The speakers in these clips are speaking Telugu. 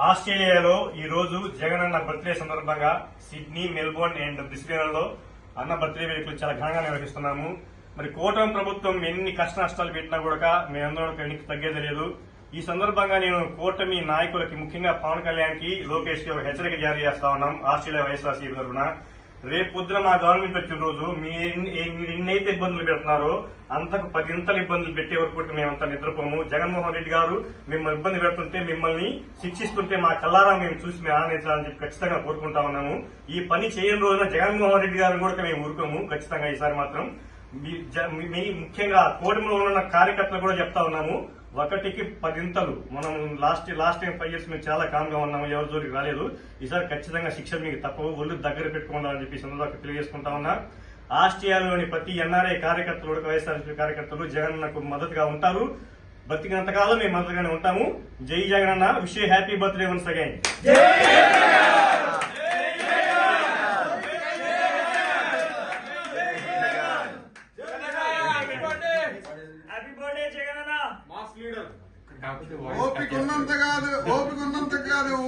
ఆస్ట్రేలియాలో ఈ రోజు జగన్ అన్న బర్త్డే సందర్భంగా సిడ్నీ, మెల్బోర్న్ అండ్ బ్రిస్బేన్లో అన్న బర్త్డే వేడుకలు చాలా ఘనంగా నిర్వహిస్తున్నాము. మరి కూటమి ప్రభుత్వం ఎన్ని కష్ట నష్టాలు పెట్టినా కూడా మేమందరం వెనక్కి తగ్గేది లేదు. ఈ సందర్భంగా నేను కూటమి నాయకులకి, ముఖ్యంగా పవన్ కళ్యాణ్ కి, లోకేష్ కి ఒక హెచ్చరిక జారీ చేస్తా ఉన్నాం. ఆస్ట్రేలియా వైఎస్ఆర్సీపీ తరఫున రేపు పొద్దున మా గవర్నమెంట్ వచ్చిన రోజు మీరు ఎన్నైతే ఇబ్బందులు పెడుతున్నారో అంతకు 10 ఇబ్బందులు పెట్టే వరకు మేమంతా నిద్రపోము. జగన్మోహన్ రెడ్డి గారు మిమ్మల్ని ఇబ్బంది పెడుతుంటే, మిమ్మల్ని శిక్షిస్తుంటే మా కల్లారా మేము చూసి మేము ఆనందించాలని చెప్పి ఖచ్చితంగా కోరుకుంటా ఉన్నాము. ఈ పని చేయని రోజున జగన్మోహన్ రెడ్డి గారిని కూడా మేము ఊరుకోము. ఖచ్చితంగా ఈసారి మాత్రం మీ ముఖ్యంగా కూటమిలో ఉన్న కార్యకర్తలు కూడా చెప్తా ఉన్నాము, 1కి 10 మనం లాస్ట్ టైం 5 years మేము చాలా కామ్ గా ఉన్నాము, ఎవరి జోలికి రాలేదు. ఈసారి ఖచ్చితంగా శిక్షలు మీకు తప్పవు, ఒళ్ళు దగ్గర పెట్టుకోవాలని చెప్పి సందర్భంగా తెలియజేసుకుంటా ఉన్నా. ఆస్ట్రేలియాలోని ప్రతి ఎన్ఆర్ఐ కార్యకర్తలు, వైఎస్ఆర్సీపీ కార్యకర్తలు జగన్ నాకు మద్దతుగా ఉంటారు. బతికినంతకాలం మేము మద్దతుగానే ఉంటాము. జై జగన్ అన్న, wish happy birthday once again. ఓపిక ఉన్నంత కాదు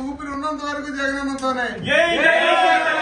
ఊపిరి ఉన్నంత వరకు జగన్ అన్నతోనే. జై జగన్.